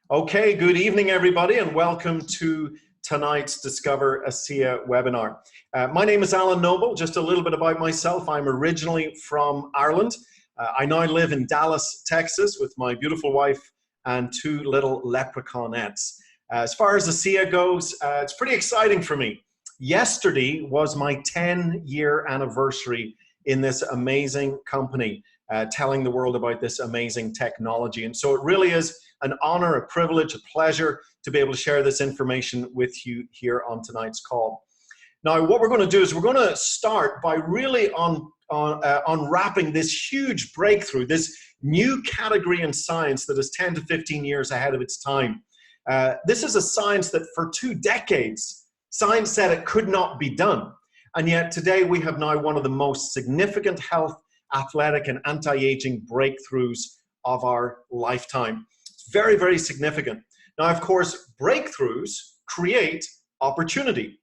Okay, good evening, everybody, and welcome to tonight's Discover ASEA webinar. My name is Alan Noble. Just a little bit about myself. I'm originally from Ireland. I now live in Dallas, Texas, with my beautiful wife and two little leprechaunettes. As far as ASEA goes, it's pretty exciting for me. Yesterday was my 10-year anniversary in this amazing company, telling the world about this amazing technology. And so it really is an honor, a privilege, a pleasure to be able to share this information with you here on tonight's call. Now, what we're going to do is we're going to start by really unwrapping this huge breakthrough, this new category in science that is 10 to 15 years ahead of its time. This is a science that for 2 decades, science said it could not be done. And yet today we have now one of the most significant health, athletic, and anti-aging breakthroughs of our lifetime. Very, very significant. Now, of course, breakthroughs create opportunity.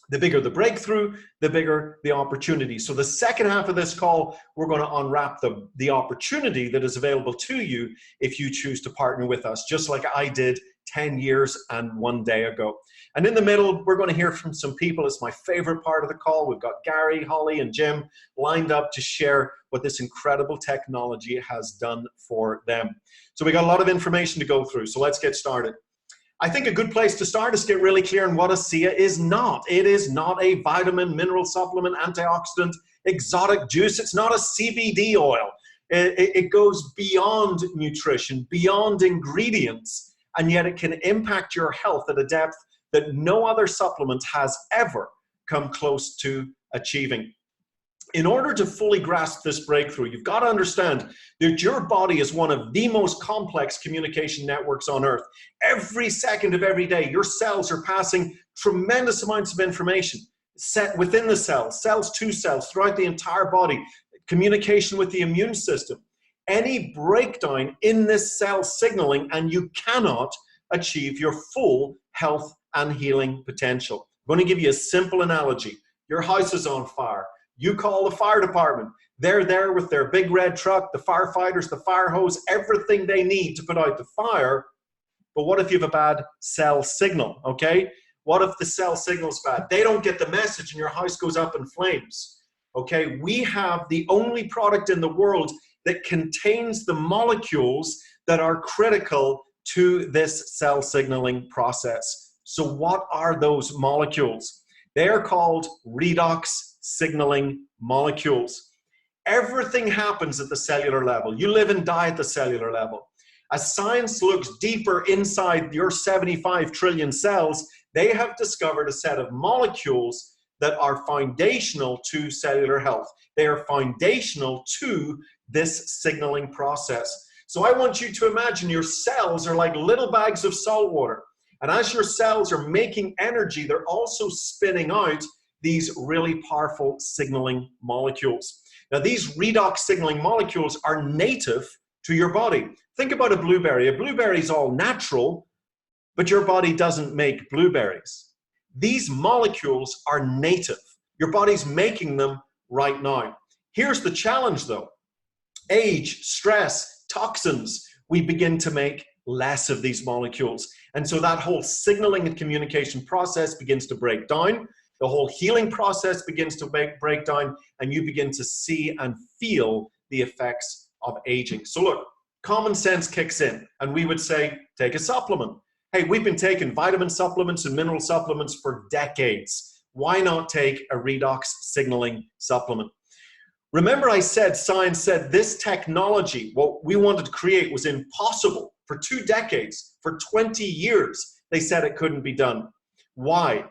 The bigger the breakthrough, the bigger the opportunity. So the second half of this call, we're going to unwrap the opportunity that is available to you if you choose to partner with us, just like I did 10 years and 1 day ago. And in the middle, we're going to hear from some people. It's my favorite part of the call. We've got Gary, Holly, and Jim lined up to share what this incredible technology has done for them. So we got a lot of information to go through. So let's get started. I think a good place to start is get really clear on what ASEA is not. It is not a vitamin, mineral supplement, antioxidant, exotic juice. It's not a CBD oil. It goes beyond nutrition, beyond ingredients, and yet it can impact your health at a depth that no other supplement has ever come close to achieving. In order to fully grasp this breakthrough, you've got to understand that your body is one of the most complex communication networks on earth. Every second of every day, your cells are passing tremendous amounts of information set within the cells, cells to cells, throughout the entire body, communication with the immune system. Any breakdown in this cell signaling, and you cannot achieve your full health and healing potential. I'm going to give you a simple analogy. Your house is on fire. You call the fire department. They're there with their big red truck, the firefighters, the fire hose, everything they need to put out the fire. But what if you have a bad cell signal, okay? What if the cell signal's bad? They don't get the message and your house goes up in flames, okay? We have the only product in the world that contains the molecules that are critical to this cell signaling process. So what are those molecules? They are called redox signaling molecules. Everything happens at the cellular level. You live and die at the cellular level. As science looks deeper inside your 75 trillion cells, they have discovered a set of molecules that are foundational to cellular health. They are foundational to this signaling process. So I want you to imagine your cells are like little bags of salt water. And as your cells are making energy, they're also spinning out these really powerful signaling molecules. Now, these redox signaling molecules are native to your body. Think about a blueberry. A blueberry is all natural, but your body doesn't make blueberries. These molecules are native. Your body's making them right now. Here's the challenge, though. Age, stress, toxins, we begin to make less of these molecules. And so that whole signaling and communication process begins to break down. The whole healing process begins to break down, and you begin to see and feel the effects of aging. So look, common sense kicks in, and we would say, take a supplement. Hey, we've been taking vitamin supplements and mineral supplements for decades. Why not take a redox signaling supplement? Remember I said science said this technology, what we wanted to create, was impossible. For 2 decades, for 20 years, they said it couldn't be done. Why?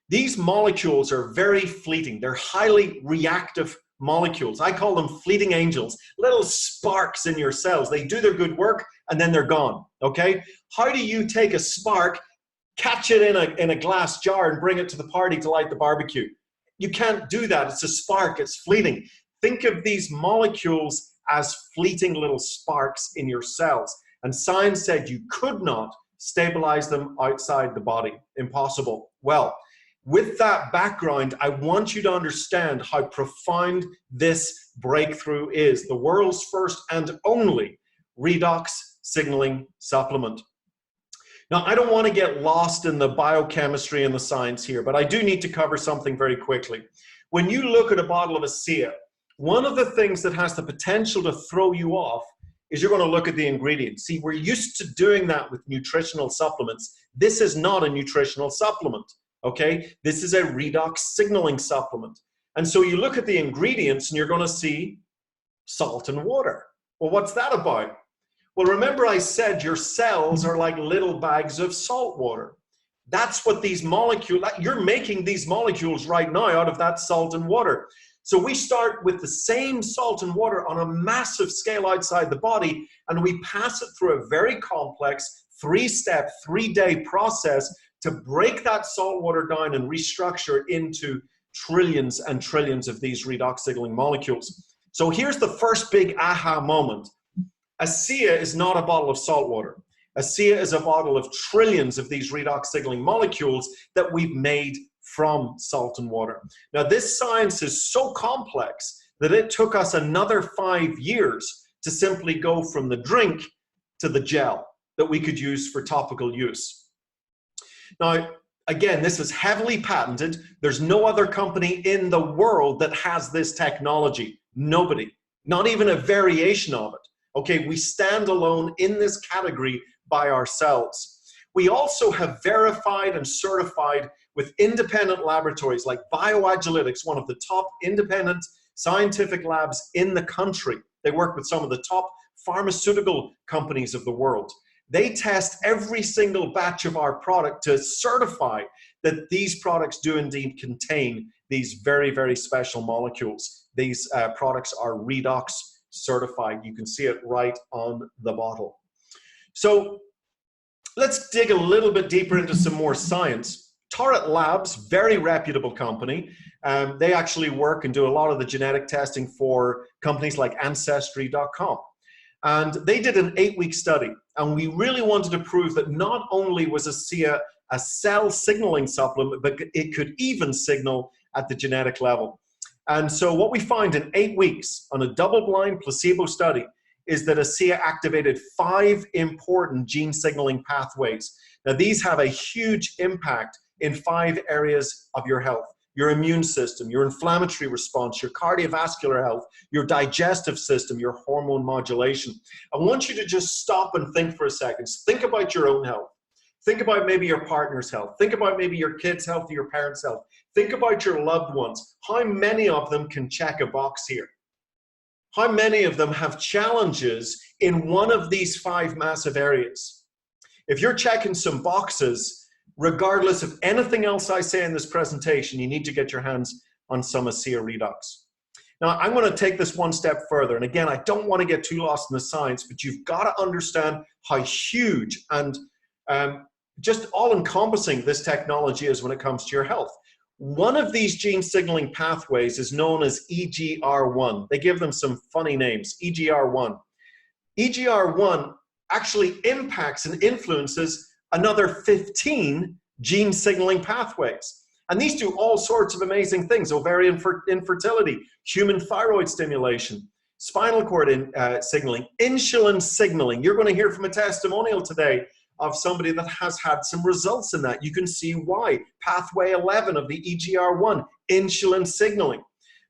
These molecules are very fleeting. They're highly reactive molecules. I call them fleeting angels, little sparks in your cells. They do their good work and then they're gone, okay? How do you take a spark, catch it in a glass jar and bring it to the party to light the barbecue? You can't do that. It's a spark. It's fleeting. Think of these molecules as fleeting little sparks in your cells. And science said you could not stabilize them outside the body. Impossible. Well, with that background, I want you to understand how profound this breakthrough is. The world's first and only redox signaling supplement. Now, I don't want to get lost in the biochemistry and the science here, but I do need to cover something very quickly. When you look at a bottle of ASEA, one of the things that has the potential to throw you off is you're going to look at the ingredients. See, we're used to doing that with nutritional supplements. This is not a nutritional supplement, okay? This is a redox signaling supplement. And so you look at the ingredients and you're going to see salt and water. Well, what's that about? Well, remember I said your cells are like little bags of salt water. That's what these molecules, you're making these molecules right now out of that salt and water. So we start with the same salt and water on a massive scale outside the body, and we pass it through a very complex 3-step, 3-day process to break that salt water down and restructure it into trillions and trillions of these redox signaling molecules. So here's the first big aha moment. ASEA is not a bottle of salt water. ASEA is a bottle of trillions of these redox signaling molecules that we've made from salt and water. Now, this science is so complex that it took us another 5 years to simply go from the drink to the gel that we could use for topical use. Now, again, this is heavily patented. There's no other company in the world that has this technology. Nobody, not even a variation of it. Okay, we stand alone in this category by ourselves. We also have verified and certified with independent laboratories like BioAgilytix, one of the top independent scientific labs in the country. They work with some of the top pharmaceutical companies of the world. They test every single batch of our product to certify that these products do indeed contain these very, very special molecules. These products are redox certified. You can see it right on the bottle. So let's dig a little bit deeper into some more science. Torrent Labs, very reputable company. They actually work and do a lot of the genetic testing for companies like Ancestry.com. And they did an 8-week study. And we really wanted to prove that not only was ASEA a cell signaling supplement, but it could even signal at the genetic level. And so what we find in 8 weeks on a double-blind placebo study is that ASEA activated 5 important gene signaling pathways. Now, these have a huge impact in 5 areas of your health: your immune system, your inflammatory response, your cardiovascular health, your digestive system, your hormone modulation. I want you to just stop and think for a second. Think about your own health. Think about maybe your partner's health. Think about maybe your kids' health or your parents' health. Think about your loved ones. How many of them can check a box here? How many of them have challenges in one of these 5 massive areas? If you're checking some boxes, regardless of anything else I say in this presentation, you need to get your hands on some ASEA Redox. Now, I'm going to take this one step further. And again, I don't want to get too lost in the science, but you've got to understand how huge and just all-encompassing this technology is when it comes to your health. One of these gene signaling pathways is known as EGR1. They give them some funny names, EGR1. EGR1 actually impacts and influences another 15 gene signaling pathways. And these do all sorts of amazing things: ovarian infertility, human thyroid stimulation, spinal cord signaling, insulin signaling. You're going to hear from a testimonial today of somebody that has had some results in that. You can see why. Pathway 11 of the EGR1, insulin signaling.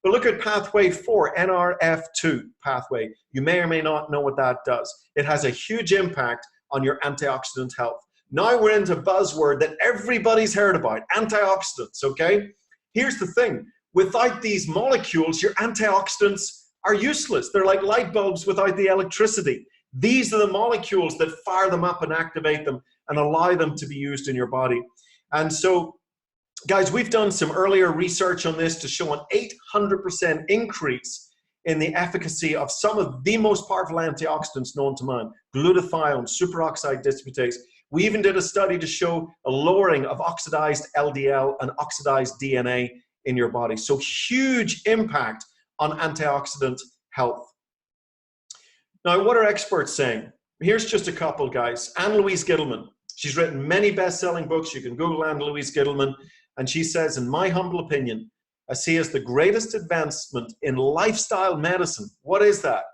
But look at pathway 4, NRF2 pathway. You may or may not know what that does. It has a huge impact on your antioxidant health. Now we're into a buzzword that everybody's heard about, antioxidants, okay? Here's the thing. Without these molecules, your antioxidants are useless. They're like light bulbs without the electricity. These are the molecules that fire them up and activate them and allow them to be used in your body. And so, guys, we've done some earlier research on this to show an 800% increase in the efficacy of some of the most powerful antioxidants known to man: glutathione, superoxide dismutase. We even did a study to show a lowering of oxidized LDL and oxidized DNA in your body. So huge impact on antioxidant health. Now, what are experts saying? Here's just a couple, guys. Anne-Louise Gittleman. She's written many best-selling books. You can Google Anne-Louise Gittleman. And she says, in my humble opinion, ASEA is the greatest advancement in lifestyle medicine. What is that?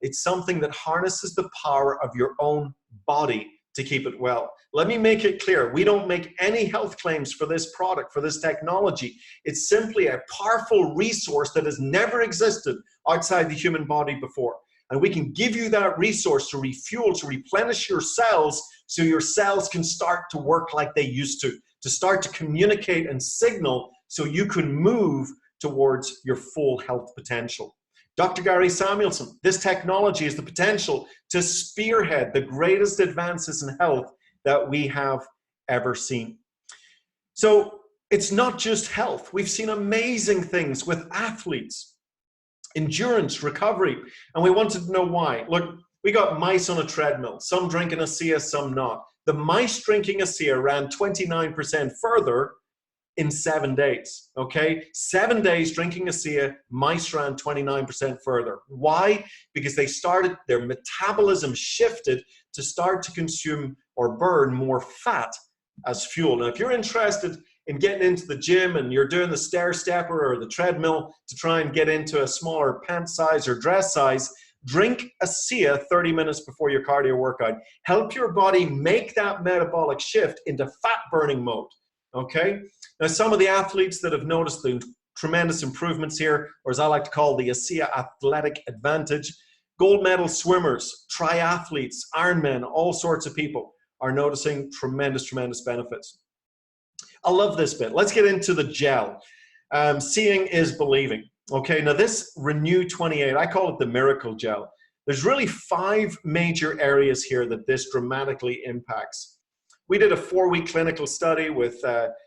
It's something that harnesses the power of your own body to keep it well. Let me make it clear, we don't make any health claims for this product, for this technology. It's simply a powerful resource that has never existed outside the human body before. And we can give you that resource to refuel, to replenish your cells, so your cells can start to work like they used to start to communicate and signal so you can move towards your full health potential. Dr. Gary Samuelson, this technology has the potential to spearhead the greatest advances in health that we have ever seen. So it's not just health. We've seen amazing things with athletes, endurance, recovery, and we wanted to know why. Look, we got mice on a treadmill, some drinking ASEA, some not. The mice drinking ASEA ran 29% further in 7 days, okay? 7 days drinking ASEA, mice ran 29% further. Why? Because they started, their metabolism shifted to start to consume or burn more fat as fuel. Now, if you're interested in getting into the gym and you're doing the stair stepper or the treadmill to try and get into a smaller pant size or dress size, drink ASEA 30 minutes before your cardio workout. Help your body make that metabolic shift into fat burning mode, okay? Now, some of the athletes that have noticed the tremendous improvements here, or as I like to call the ASEA athletic advantage, gold medal swimmers, triathletes, Ironmen, all sorts of people are noticing tremendous, tremendous benefits. I love this bit. Let's get into the gel. Seeing is believing. Okay, now this Renew 28, I call it the miracle gel. There's really 5 major areas here that this dramatically impacts. We did a 4-week clinical study with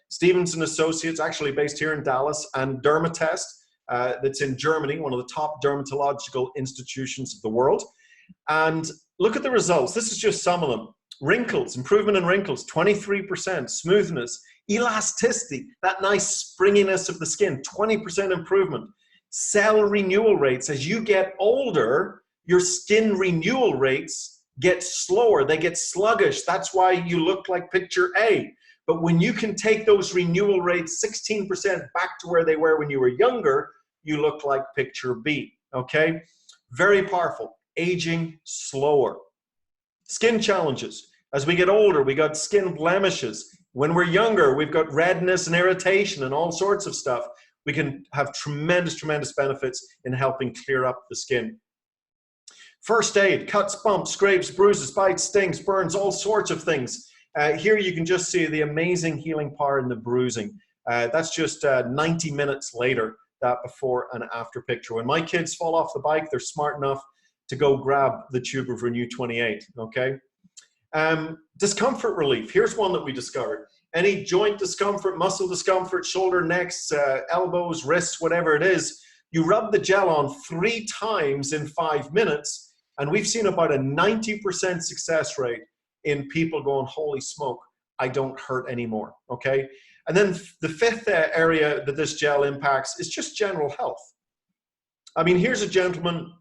Stevenson Associates, actually based here in Dallas, and Dermatest, that's in Germany, one of the top dermatological institutions of the world. And look at the results. This is just some of them. Wrinkles, improvement in wrinkles, 23%, smoothness, elasticity, that nice springiness of the skin, 20% improvement. Cell renewal rates, as you get older, your skin renewal rates get slower, they get sluggish. That's why you look like picture A. But when you can take those renewal rates 16% back to where they were when you were younger, you look like picture B, okay? Very powerful. Aging slower. Skin challenges. As we get older, we got skin blemishes. When we're younger, we've got redness and irritation and all sorts of stuff. We can have tremendous, tremendous benefits in helping clear up the skin. First aid, cuts, bumps, scrapes, bruises, bites, stings, burns, all sorts of things. Here you can just see the amazing healing power in the bruising. That's just 90 minutes later, that before and after picture. When my kids fall off the bike, they're smart enough to go grab the tube of Renew 28, okay? Discomfort relief, here's one that we discovered. Any joint discomfort, muscle discomfort, shoulder, necks, elbows, wrists, whatever it is, you rub the gel on 3 times in 5 minutes, and we've seen about a 90% success rate in people going, holy smoke, I don't hurt anymore, okay? And then the 5th area that this gel impacts is just general health. I mean, here's a gentleman,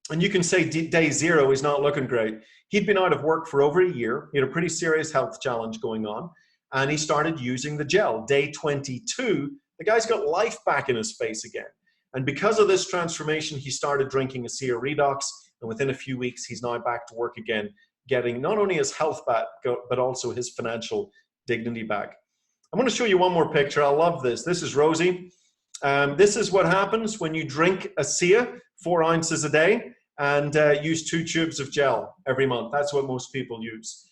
and you can say day 0, he's not looking great. He'd been out of work for over a year. He had a pretty serious health challenge going on, and he started using the gel. Day 22, the guy's got life back in his face again. And because of this transformation, he started drinking ASEA Redox, and within a few weeks, he's now back to work again, getting not only his health back, but also his financial dignity back. I'm going to show you one more picture. I love this. This is Rosie. This is what happens when you drink ASEA 4 ounces a day and use 2 tubes of gel every month. That's what most people use.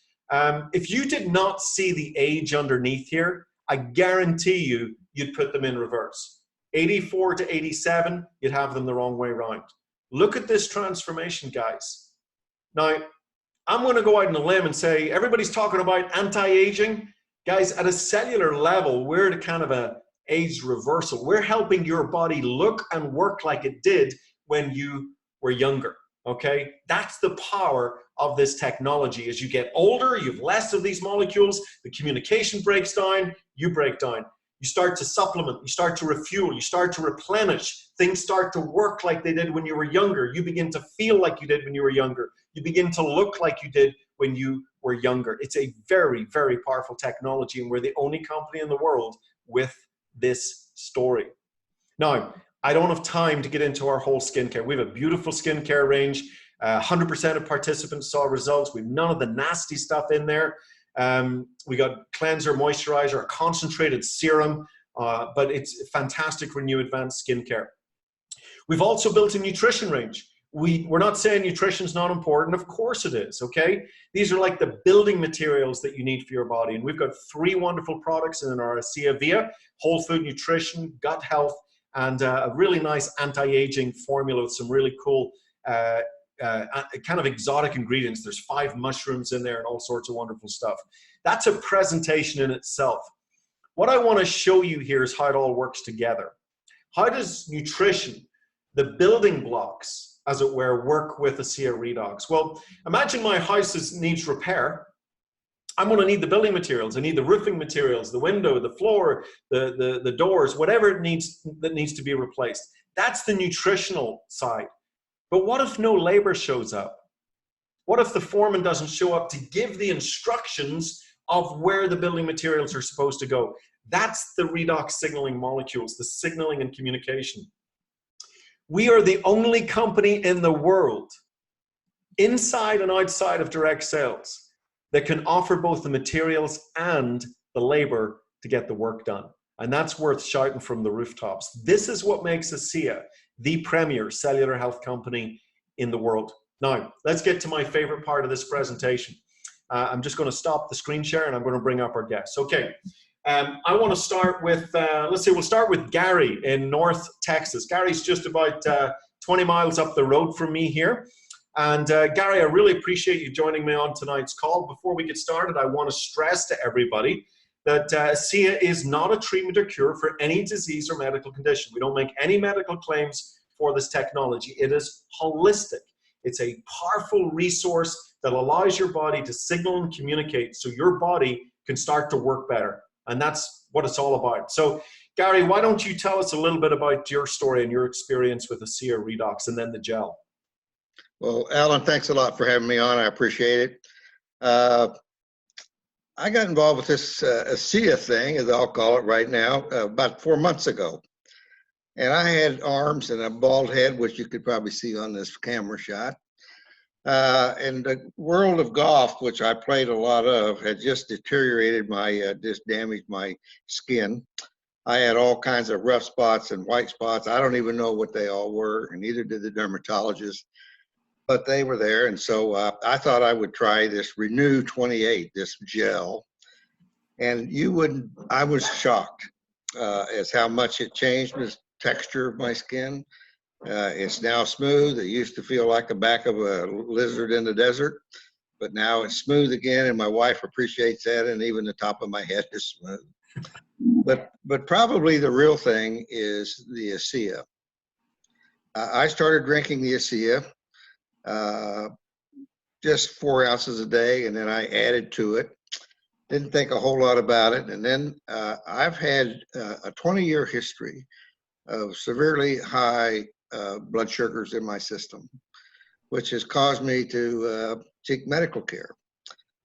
If you did not see the age underneath here, I guarantee you, you'd put them in reverse. 84 to 87, you'd have them the wrong way around. Look at this transformation, guys. Now, I'm going to go out on a limb and say, everybody's talking about anti-aging. Guys, at a cellular level, we're at a kind of a age reversal. We're helping your body look and work like it did when you were younger, okay? That's the power of this technology. As you get older, you have less of these molecules, the communication breaks down, you break down. You start to supplement, you start to refuel, you start to replenish. Things start to work like they did when you were younger. You begin to feel like you did when you were younger. You begin to look like you did when you were younger. It's a very, very powerful technology, and we're the only company in the world with this story. Now, I don't have time to get into our whole skincare. We have a beautiful skincare range. 100% of participants saw results. We've none of the nasty stuff in there. We got cleanser, moisturizer, a concentrated serum, but it's fantastic for new advanced skincare. We've also built a nutrition range. We're not saying nutrition is not important. Of course it is, okay? These are like the building materials that you need for your body. And we've got 3 wonderful products in our ASEA Via: whole food nutrition, gut health, and a really nice anti-aging formula with some really cool kind of exotic ingredients. There's 5 mushrooms in there and all sorts of wonderful stuff. That's a presentation in itself. What I want to show you here is how it all works together. How does nutrition, the building blocks, as it were, work with ASEA Redox? Well, imagine my house needs repair. I'm going to need the building materials. I need the roofing materials, the window, the floor, the doors, whatever it needs that needs to be replaced. That's the nutritional side. But what if no labor shows up? What if the foreman doesn't show up to give the instructions of where the building materials are supposed to go? That's the redox signaling molecules, the signaling and communication. We are the only company in the world, inside and outside of direct sales, that can offer both the materials and the labor to get the work done. And that's worth shouting from the rooftops. This is what makes ASEA the premier cellular health company in the world. Now, let's get to my favorite part of this presentation. I'm just going to stop the screen share and I'm going to bring up our guests. Okay, I want to start with, let's say we'll start with Gary in North Texas. Gary's just about 20 miles up the road from me here. And Gary, I really appreciate you joining me on tonight's call. Before we get started, I want to stress to everybody that ASEA is not a treatment or cure for any disease or medical condition. We don't make any medical claims for this technology. It is holistic. It's a powerful resource that allows your body to signal and communicate so your body can start to work better. And that's what it's all about. So, Gary, why don't you tell us a little bit about your story and your experience with ASEA Redox and then the gel? Well, Alan, thanks a lot for having me on. I appreciate it. I got involved with this ASEA thing, as I'll call it right now, about 4 months ago. And I had arms and a bald head, which you could probably see on this camera shot. And the world of golf, which I played a lot of, had just deteriorated just damaged my skin. I had all kinds of rough spots and white spots. I don't even know what they all were, and neither did the dermatologist. But they were there, and so I thought I would try this Renew 28, this gel. And I was shocked as how much it changed the texture of my skin. It's now smooth. It used to feel like the back of a lizard in the desert, but now it's smooth again, and my wife appreciates that, and even the top of my head is smooth. But probably the real thing is the ASEA. I started drinking the ASEA. Just 4 ounces a day, and then I added to it. Didn't think a whole lot about it, and then I've had a 20-year history of severely high blood sugars in my system, which has caused me to seek medical care.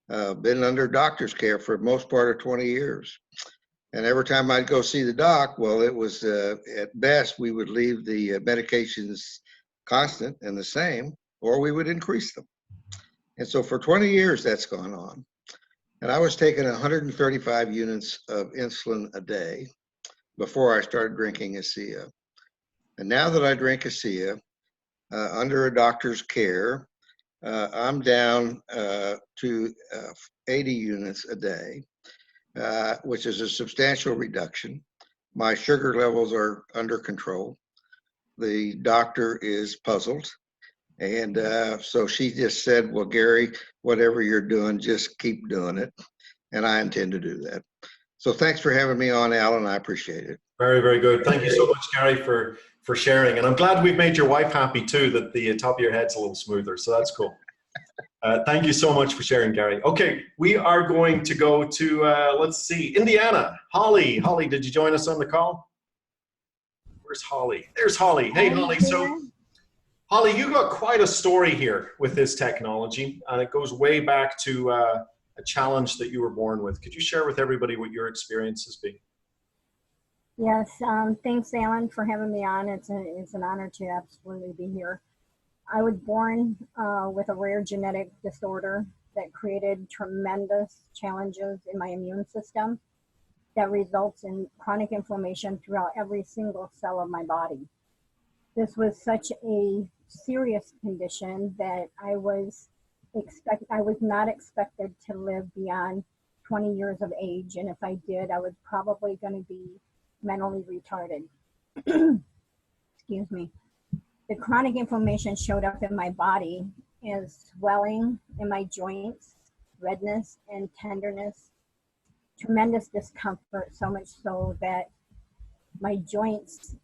Been under doctor's care for the most part of 20 years. And every time I'd go see the doc, well, it was at best we would leave the medications constant and the same, or we would increase them. And so for 20 years, that's gone on. And I was taking 135 units of insulin a day before I started drinking ASEA. And now that I drink ASEA under a doctor's care, I'm down to 80 units a day, which is a substantial reduction. My sugar levels are under control. The doctor is puzzled. And so she just said, well, Gary, whatever you're doing, just keep doing it. And I intend to do that. So thanks for having me on, Alan. I appreciate it. Very, very good. Thank you so much, Gary, for sharing. And I'm glad we've made your wife happy too, that the top of your head's a little smoother. So that's cool. Thank you so much for sharing, Gary. Okay, we are going to go to, let's see, Indiana. Holly. Holly, did you join us on the call? Where's Holly? There's Holly. Hey, Holly. So, Holly, you got quite a story here with this technology, and it goes way back to a challenge that you were born with. Could you share with everybody what your experience has been? Yes, thanks, Alan, for having me on. It's an honor to absolutely be here. I was born with a rare genetic disorder that created tremendous challenges in my immune system that results in chronic inflammation throughout every single cell of my body. This was such a serious condition that I was not expected to live beyond 20 years of age, and if I did, I was probably going to be mentally retarded. Excuse me. The chronic inflammation showed up in my body as swelling in my joints, redness and tenderness, tremendous discomfort, so much so that in my joints,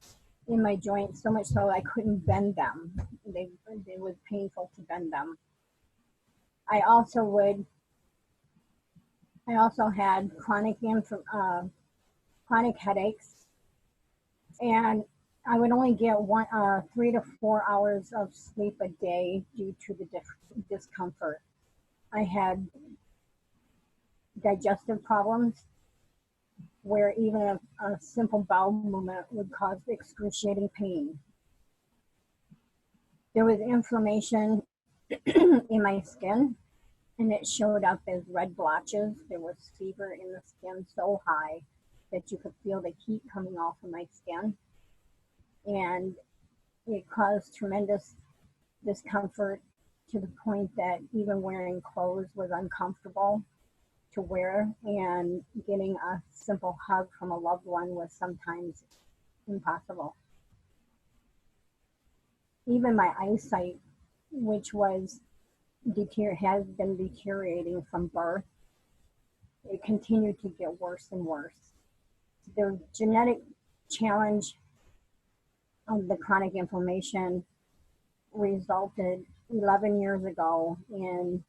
so much so I couldn't bend them. It was painful to bend them. I also had chronic headaches, and I would only get 3 to 4 hours of sleep a day due to the discomfort. I had digestive problems where even a simple bowel movement would cause excruciating pain. There was inflammation in my skin, and it showed up as red blotches. There was fever in the skin so high that you could feel the heat coming off of my skin. And it caused tremendous discomfort to the point that even wearing clothes was uncomfortable to wear, and getting a simple hug from a loved one was sometimes impossible. Even my eyesight, which has been deteriorating from birth, it continued to get worse and worse. The genetic challenge of the chronic inflammation resulted 11 years ago in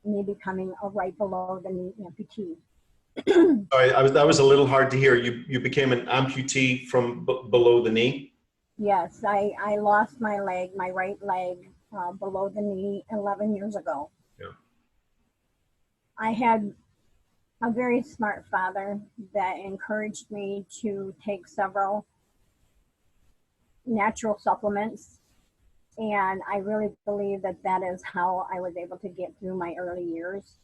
me becoming a right below the knee amputee. Sorry, that was a little hard to hear. You became an amputee from below the knee? Yes, I lost my leg, my right leg, below the knee 11 years ago. Yeah. I had a very smart father that encouraged me to take several natural supplements, and I really believe that that is how I was able to get through my early years.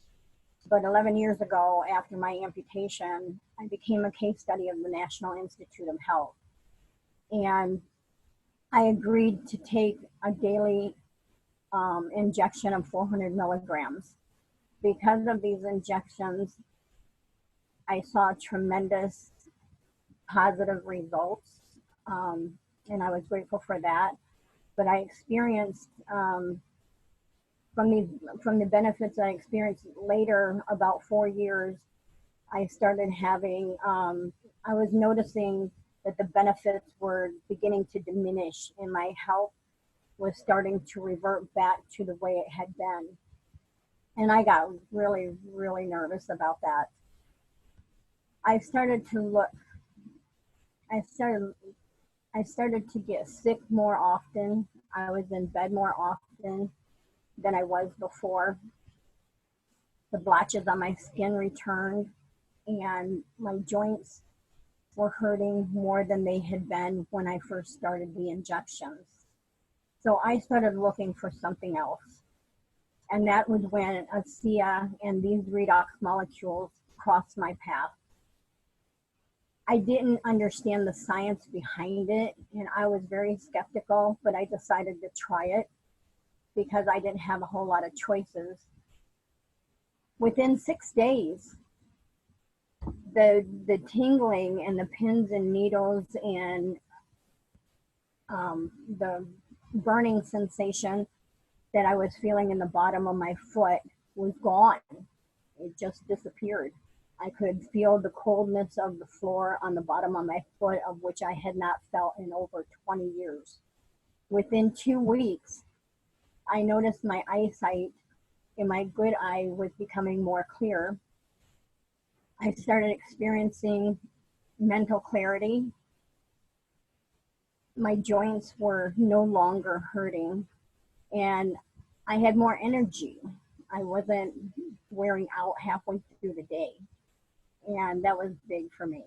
But 11 years ago, after my amputation, I became a case study of the National Institute of Health. And I agreed to take a daily injection of 400 milligrams. Because of these injections, I saw tremendous positive results, and I was grateful for that. But I experienced, from the benefits I experienced later, about 4 years, I started having, I was noticing that the benefits were beginning to diminish, and my health was starting to revert back to the way it had been. And I got really, really nervous about that. I started to get sick more often. I was in bed more often than I was before. The blotches on my skin returned, and my joints were hurting more than they had been when I first started the injections. So I started looking for something else. And that was when ASEA and these redox molecules crossed my path. I didn't understand the science behind it, and I was very skeptical, but I decided to try it because I didn't have a whole lot of choices. Within 6 days, the tingling and the pins and needles and the burning sensation that I was feeling in the bottom of my foot was gone. It just disappeared. I could feel the coldness of the floor on the bottom of my foot, of which I had not felt in over 20 years. Within 2 weeks, I noticed my eyesight in my good eye was becoming more clear. I started experiencing mental clarity. My joints were no longer hurting, and I had more energy. I wasn't wearing out halfway through the day, and that was big for me.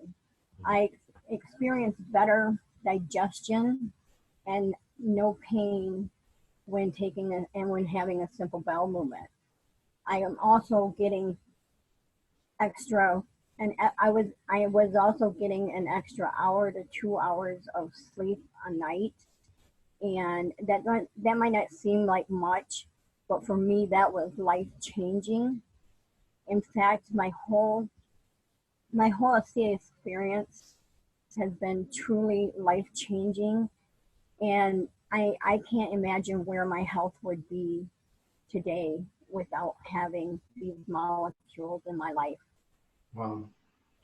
I experienced better digestion and no pain when when having a simple bowel movement. I am also getting extra, and I was also getting an extra hour to 2 hours of sleep a night, and that might not seem like much, but for me that was life changing. In fact, my whole ASEA experience has been truly life changing, and I can't imagine where my health would be today without having these molecules in my life. Wow.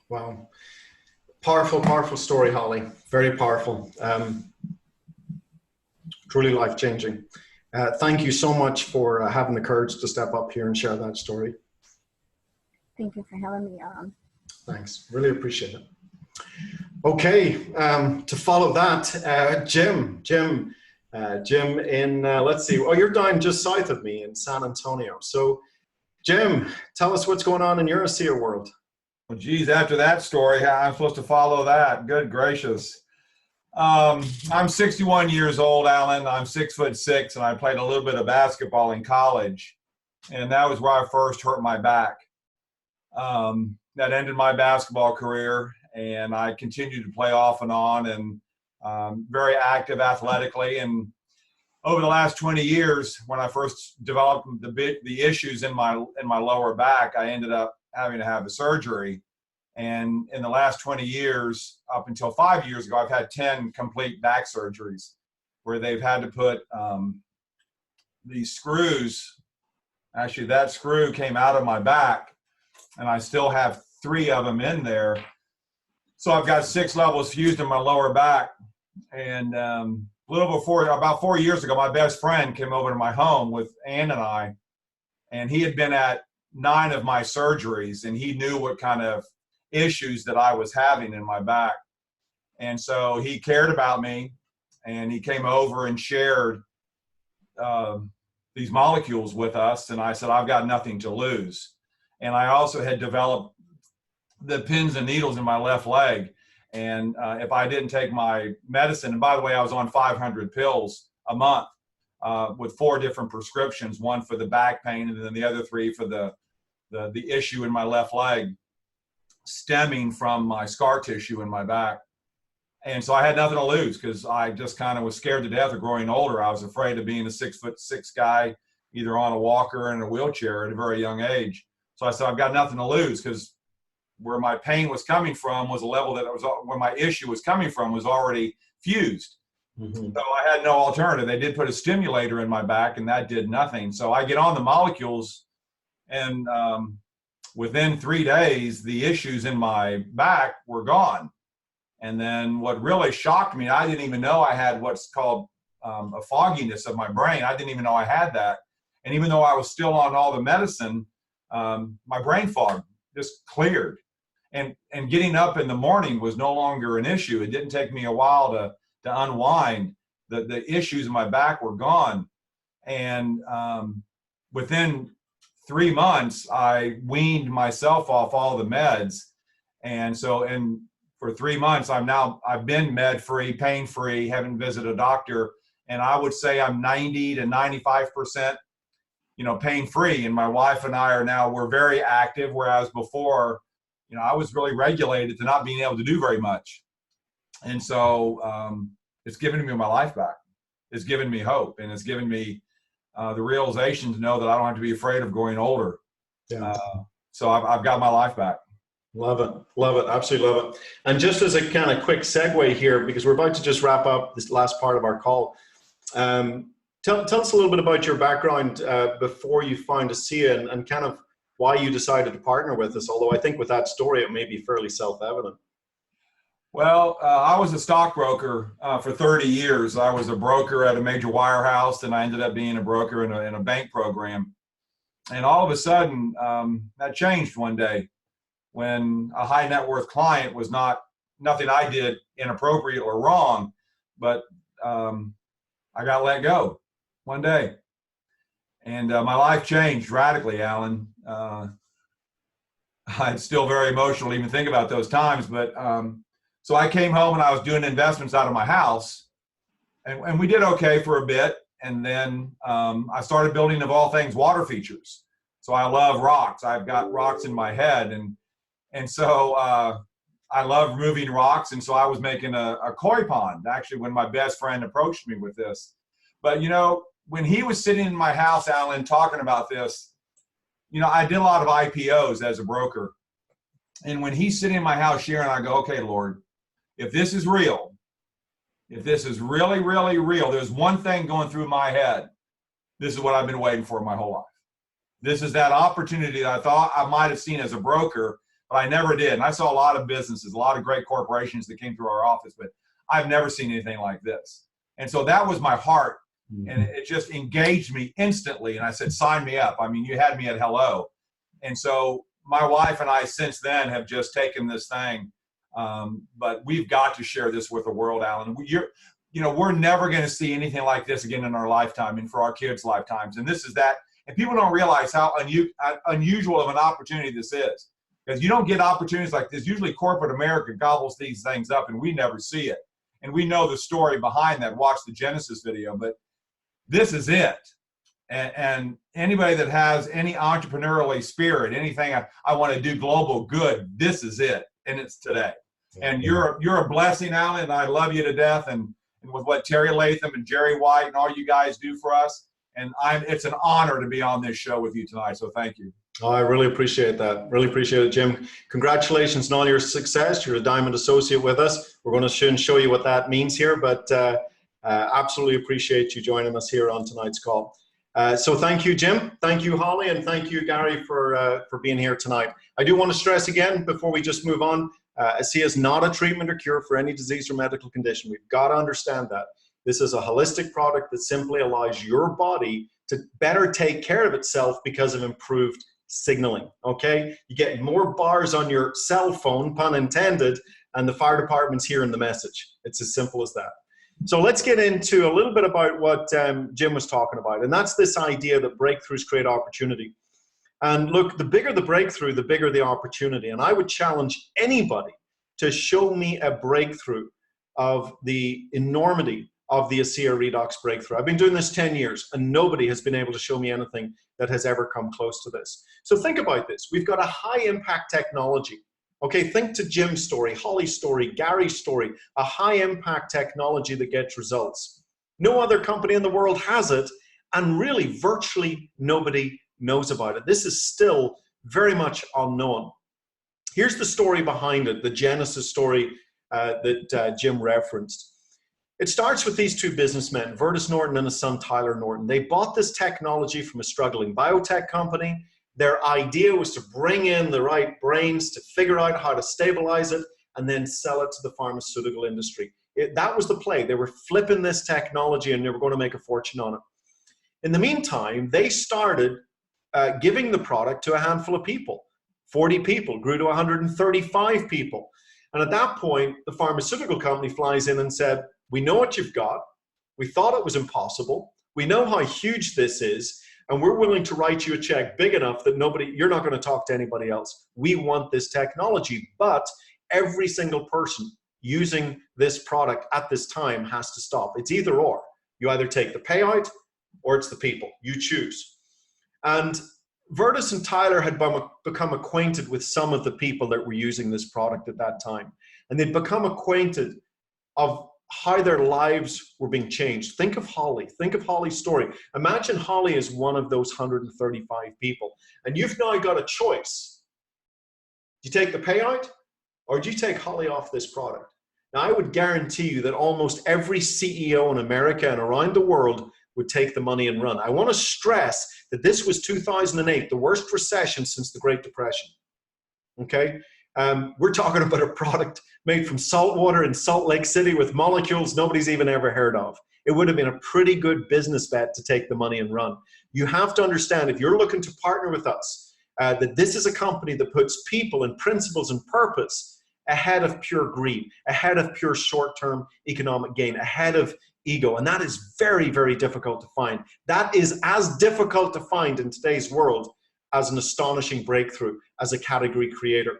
Wow. Powerful, powerful story, Holly. Very powerful. Truly life-changing. Thank you so much for having the courage to step up here and share that story. Thank you for having me on. Thanks. Really appreciate it. Okay. To follow that, Jim in, let's see. Oh, you're down just south of me in San Antonio. So, Jim, tell us what's going on in your ASEA world. Well, geez, after that story, how I'm supposed to follow that? Good gracious. I'm 61 years old, Alan. I'm 6'6", and I played a little bit of basketball in college. And that was where I first hurt my back. That ended my basketball career, and I continued to play off and on, and very active athletically. And over the last 20 years, when I first developed the issues in my lower back, I ended up having to have a surgery. And in the last 20 years, up until 5 years ago, I've had 10 complete back surgeries where they've had to put these screws. Actually, that screw came out of my back, and I still have 3 of them in there. So I've got 6 levels fused in my lower back. And about 4 years ago, my best friend came over to my home with Ann and I, and he had been at 9 of my surgeries, and he knew what kind of issues that I was having in my back. And so he cared about me, and he came over and shared these molecules with us. And I said, I've got nothing to lose. And I also had developed the pins and needles in my left leg. And if I didn't take my medicine, and by the way, I was on 500 pills a month with 4 different prescriptions, one for the back pain and then the other 3 for the issue in my left leg, stemming from my scar tissue in my back. And so I had nothing to lose because I just kind of was scared to death of growing older. I was afraid of being a 6'6" guy, either on a walker or in a wheelchair at a very young age. So I said, I've got nothing to lose, because where my pain was coming from was a level that where my issue was coming from was already fused. Mm-hmm. So I had no alternative. They did put a stimulator in my back, and that did nothing. So I get on the molecules, and within 3 days, the issues in my back were gone. And then what really shocked me, I didn't even know I had what's called a fogginess of my brain. I didn't even know I had that. And even though I was still on all the medicine, my brain fog just cleared. And getting up in the morning was no longer an issue. It didn't take me a while to unwind. The issues in my back were gone. And within 3 months, I weaned myself off all the meds. And so, for 3 months, I've been med-free, pain-free, haven't visited a doctor. And I would say I'm 90 to 95%, pain-free. And my wife and I we're very active, whereas before, I was really regulated to not being able to do very much. And so it's given me my life back. It's given me hope, and it's given me the realization to know that I don't have to be afraid of growing older. Yeah. So I've got my life back. Love it, absolutely love it. And just as a kind of quick segue here, because we're about to just wrap up this last part of our call, tell us a little bit about your background before you found ASEA, and kind of why you decided to partner with us, although I think with that story it may be fairly self-evident. Well, I was a stockbroker for 30 years. I was a broker at a major wirehouse, and I ended up being a broker in a bank program. And all of a sudden, that changed one day when a high net worth client was nothing I did inappropriate or wrong, but I got let go one day. And my life changed radically, Alan. I'm still very emotional to even think about those times, but so I came home and I was doing investments out of my house, and we did okay for a bit. And then I started building, of all things, water features. So I love rocks. I've got rocks in my head. And so I love moving rocks. And so I was making a koi pond, actually, when my best friend approached me with this. But, you know, when he was sitting in my house, Alan, talking about this, you know, I did a lot of IPOs as a broker. And when he's sitting in my house sharing, I go, okay, Lord, if this is real, if this is really, really real, there's one thing going through my head. This is what I've been waiting for my whole life. This is that opportunity that I thought I might have seen as a broker, but I never did. And I saw a lot of businesses, a lot of great corporations that came through our office, but I've never seen anything like this. And so that was my heart. And it just engaged me instantly. And I said, sign me up. I mean, you had me at hello. And so my wife and I since then have just taken this thing. But we've got to share this with the world, Alan. We're never going to see anything like this again in our lifetime and for our kids' lifetimes. And this is that. And people don't realize how unusual of an opportunity this is. Because you don't get opportunities like this. Usually corporate America gobbles these things up and we never see it. And we know the story behind that. Watch the Genesis video. But this is it. And anybody that has any entrepreneurial spirit, anything I want to do global good, this is it. And it's today. And you're a blessing, Alan, and I love you to death. And with what Terry Latham and Jerry White and all you guys do for us. And it's an honor to be on this show with you tonight. So thank you. Oh, I really appreciate that. Really appreciate it, Jim. Congratulations on all your success. You're a Diamond Associate with us. We're going to show you what that means here, but absolutely appreciate you joining us here on tonight's call. So thank you, Jim. Thank you, Holly, and thank you, Gary, for being here tonight. I do want to stress again, before we just move on, ASEA is not a treatment or cure for any disease or medical condition. We've got to understand that. This is a holistic product that simply allows your body to better take care of itself because of improved signaling, okay? You get more bars on your cell phone, pun intended, and the fire department's hearing the message. It's as simple as that. So let's get into a little bit about what Jim was talking about, and that's this idea that breakthroughs create opportunity. And look, the bigger the breakthrough, the bigger the opportunity. And I would challenge anybody to show me a breakthrough of the enormity of the ASEA Redox breakthrough. I've been doing this 10 years, and nobody has been able to show me anything that has ever come close to this. So think about this. We've got a high-impact technology. Okay, think to Jim's story, Holly's story, Gary's story, a high-impact technology that gets results. No other company in the world has it, and really virtually nobody knows about it. This is still very much unknown. Here's the story behind it, the Genesis story that Jim referenced. It starts with these two businessmen, Vertus Norton and his son Tyler Norton. They bought this technology from a struggling biotech company. Their idea was to bring in the right brains to figure out how to stabilize it and then sell it to the pharmaceutical industry. That was the play. They were flipping this technology and they were going to make a fortune on it. In the meantime, they started giving the product to a handful of people. 40 people grew to 135 people. And at that point, the pharmaceutical company flies in and said, we know what you've got. We thought it was impossible. We know how huge this is. And we're willing to write you a check big enough that you're not going to talk to anybody else. We want this technology. But every single person using this product at this time has to stop. It's either or. You either take the payout or it's the people. You choose. And Vertus and Tyler had become acquainted with some of the people that were using this product at that time. And they'd become acquainted of how their lives were being changed. Think of Holly. Think of Holly's story. Imagine Holly is one of those 135 people. And you've now got a choice. Do you take the payout or do you take Holly off this product? Now, I would guarantee you that almost every CEO in America and around the world would take the money and run. I want to stress that this was 2008, the worst recession since the Great Depression. Okay? We're talking about a product made from salt water in Salt Lake City with molecules nobody's even ever heard of. It would have been a pretty good business bet to take the money and run. You have to understand, if you're looking to partner with us, that this is a company that puts people and principles and purpose ahead of pure greed, ahead of pure short-term economic gain, ahead of ego. And that is very, very difficult to find. That is as difficult to find in today's world as an astonishing breakthrough as a category creator.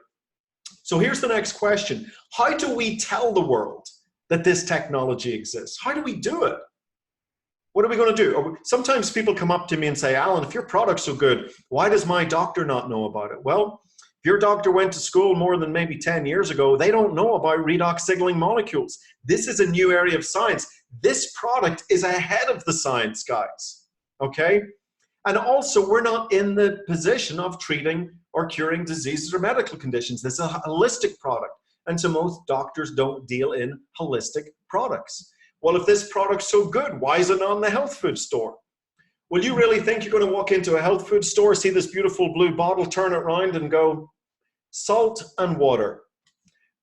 So here's the next question. How do we tell the world that this technology exists? How do we do it? What are we going to do? Sometimes people come up to me and say, Alan, if your product's so good, why does my doctor not know about it? Well, if your doctor went to school more than maybe 10 years ago, they don't know about redox signaling molecules. This is a new area of science. This product is ahead of the science, guys. Okay? And also, we're not in the position of treating or curing diseases or medical conditions. This is a holistic product. And so most doctors don't deal in holistic products. Well, if this product's so good, why is it not in the health food store? Well, you really think you're going to walk into a health food store, see this beautiful blue bottle, turn it around and go, salt and water,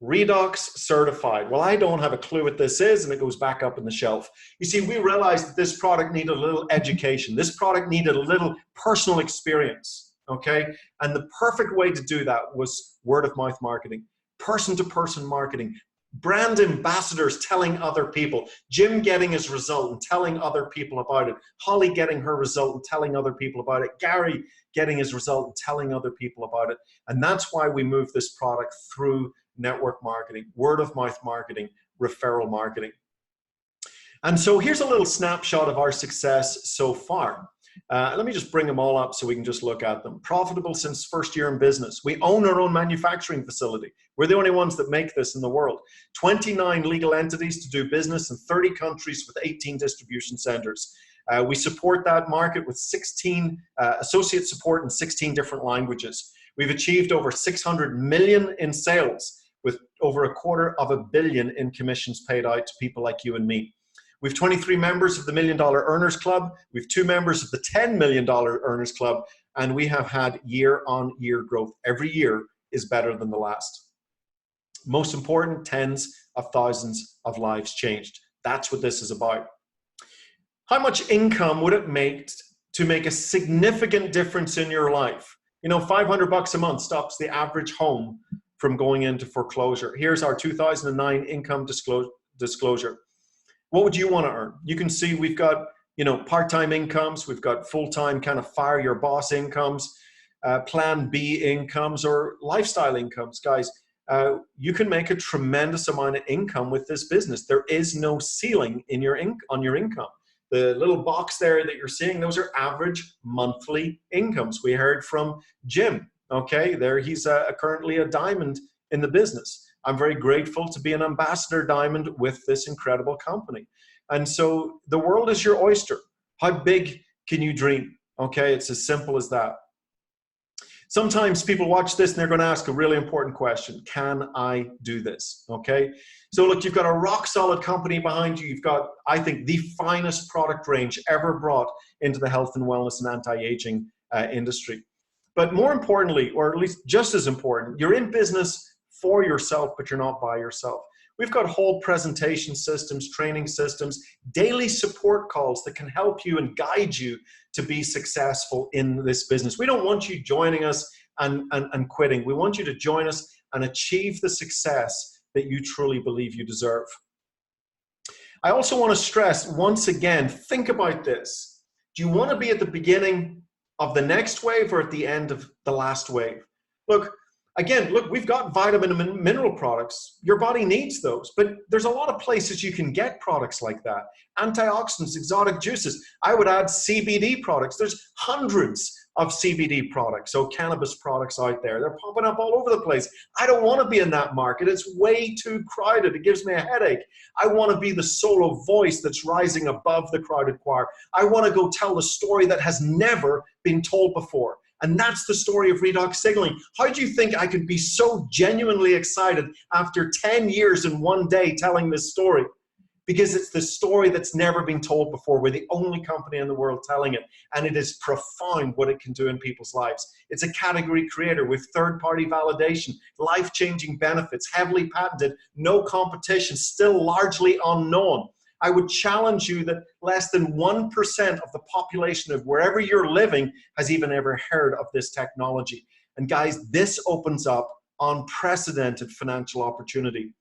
redox certified. Well, I don't have a clue what this is, and it goes back up on the shelf. You see, we realized that this product needed a little education. This product needed a little personal experience, okay? And the perfect way to do that was word of mouth marketing, person-to-person marketing, brand ambassadors telling other people, Jim getting his result and telling other people about it, Holly getting her result and telling other people about it, Gary getting his result and telling other people about it. And that's why we move this product through network marketing, word of mouth marketing, referral marketing. And so here's a little snapshot of our success so far. Let me just bring them all up so we can just look at them. Profitable since first year in business. We own our own manufacturing facility. We're the only ones that make this in the world. 29 legal entities to do business in 30 countries with 18 distribution centers. We support that market with 16 associate support in 16 different languages. We've achieved over 600 million in sales with over $250 million in commissions paid out to people like you and me. We have 23 members of the $1 Million Earners Club. We have 2 members of the $10 Million Earners Club, and we have had year-on-year growth. Every year is better than the last. Most important, tens of thousands of lives changed. That's what this is about. How much income would it make to make a significant difference in your life? You know, $500 a month stops the average home from going into foreclosure. Here's our 2009 income disclosure. What would you want to earn? You can see we've got, you know, part-time incomes, we've got full-time kind of fire your boss incomes, plan B incomes, or lifestyle incomes. Guys, you can make a tremendous amount of income with this business. There is no ceiling in on your income. The little box there that you're seeing, those are average monthly incomes. We heard from Jim, okay? There he's currently a diamond in the business. I'm very grateful to be an ambassador diamond with this incredible company. And so the world is your oyster. How big can you dream? Okay, it's as simple as that. Sometimes people watch this and they're going to ask a really important question. Can I do this? Okay, so look, you've got a rock solid company behind you. You've got, I think, the finest product range ever brought into the health and wellness and anti-aging industry. But more importantly, or at least just as important, you're in business for yourself, but you're not by yourself. We've got whole presentation systems, training systems, daily support calls that can help you and guide you to be successful in this business. We don't want you joining us and quitting. We want you to join us and achieve the success that you truly believe you deserve. I also want to stress, once again, think about this. Do you want to be at the beginning of the next wave or at the end of the last wave? Look, again, look, we've got vitamin and mineral products. Your body needs those, but there's a lot of places you can get products like that. Antioxidants, exotic juices. I would add CBD products. There's hundreds of CBD products, so cannabis products out there. They're popping up all over the place. I don't want to be in that market. It's way too crowded. It gives me a headache. I want to be the solo voice that's rising above the crowded choir. I want to go tell the story that has never been told before. And that's the story of redox signaling. How do you think I could be so genuinely excited after 10 years in one day telling this story? Because it's the story that's never been told before. We're the only company in the world telling it. And it is profound what it can do in people's lives. It's a category creator with third-party validation, life-changing benefits, heavily patented, no competition, still largely unknown. I would challenge you that less than 1% of the population of wherever you're living has even ever heard of this technology. And guys, this opens up unprecedented financial opportunity.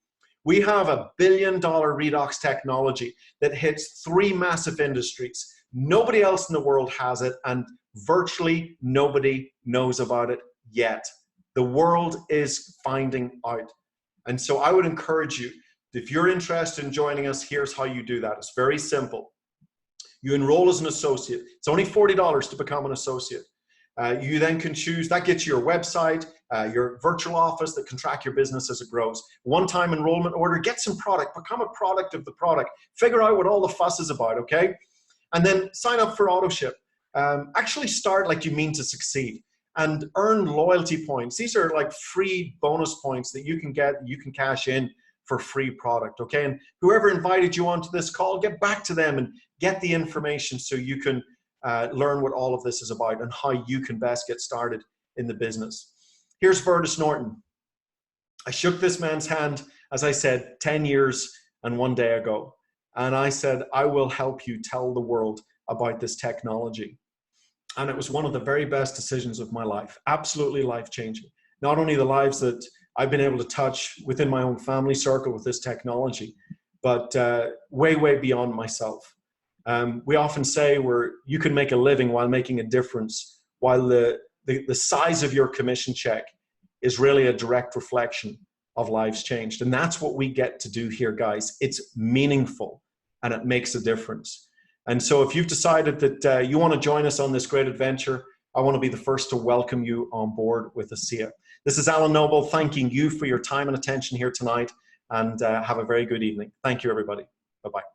We have $1 billion redox technology that hits 3 massive industries. Nobody else in the world has it, and virtually nobody knows about it yet. The world is finding out. And so I would encourage you, if you're interested in joining us, here's how you do that. It's very simple. You enroll as an associate. It's only $40 to become an associate. You then can choose, that gets you your website, your virtual office that can track your business as it grows. One-time enrollment order, get some product, become a product of the product. Figure out what all the fuss is about, okay? And then sign up for AutoShip. Actually start like you mean to succeed and earn loyalty points. These are like free bonus points that you can get, you can cash in for free product, okay? And whoever invited you onto this call, get back to them and get the information so you can learn what all of this is about and how you can best get started in the business. Here's Vertus Norton. I shook this man's hand, as I said, 10 years and 1 day ago. And I said, I will help you tell the world about this technology. And it was one of the very best decisions of my life, absolutely life-changing. Not only the lives that I've been able to touch within my own family circle with this technology, but way, way beyond myself. We often say you can make a living while making a difference, while the size of your commission check is really a direct reflection of lives changed. And that's what we get to do here, guys. It's meaningful and it makes a difference. And so if you've decided that you want to join us on this great adventure, I want to be the first to welcome you on board with ASEA. This is Alan Noble thanking you for your time and attention here tonight, and have a very good evening. Thank you, everybody. Bye-bye.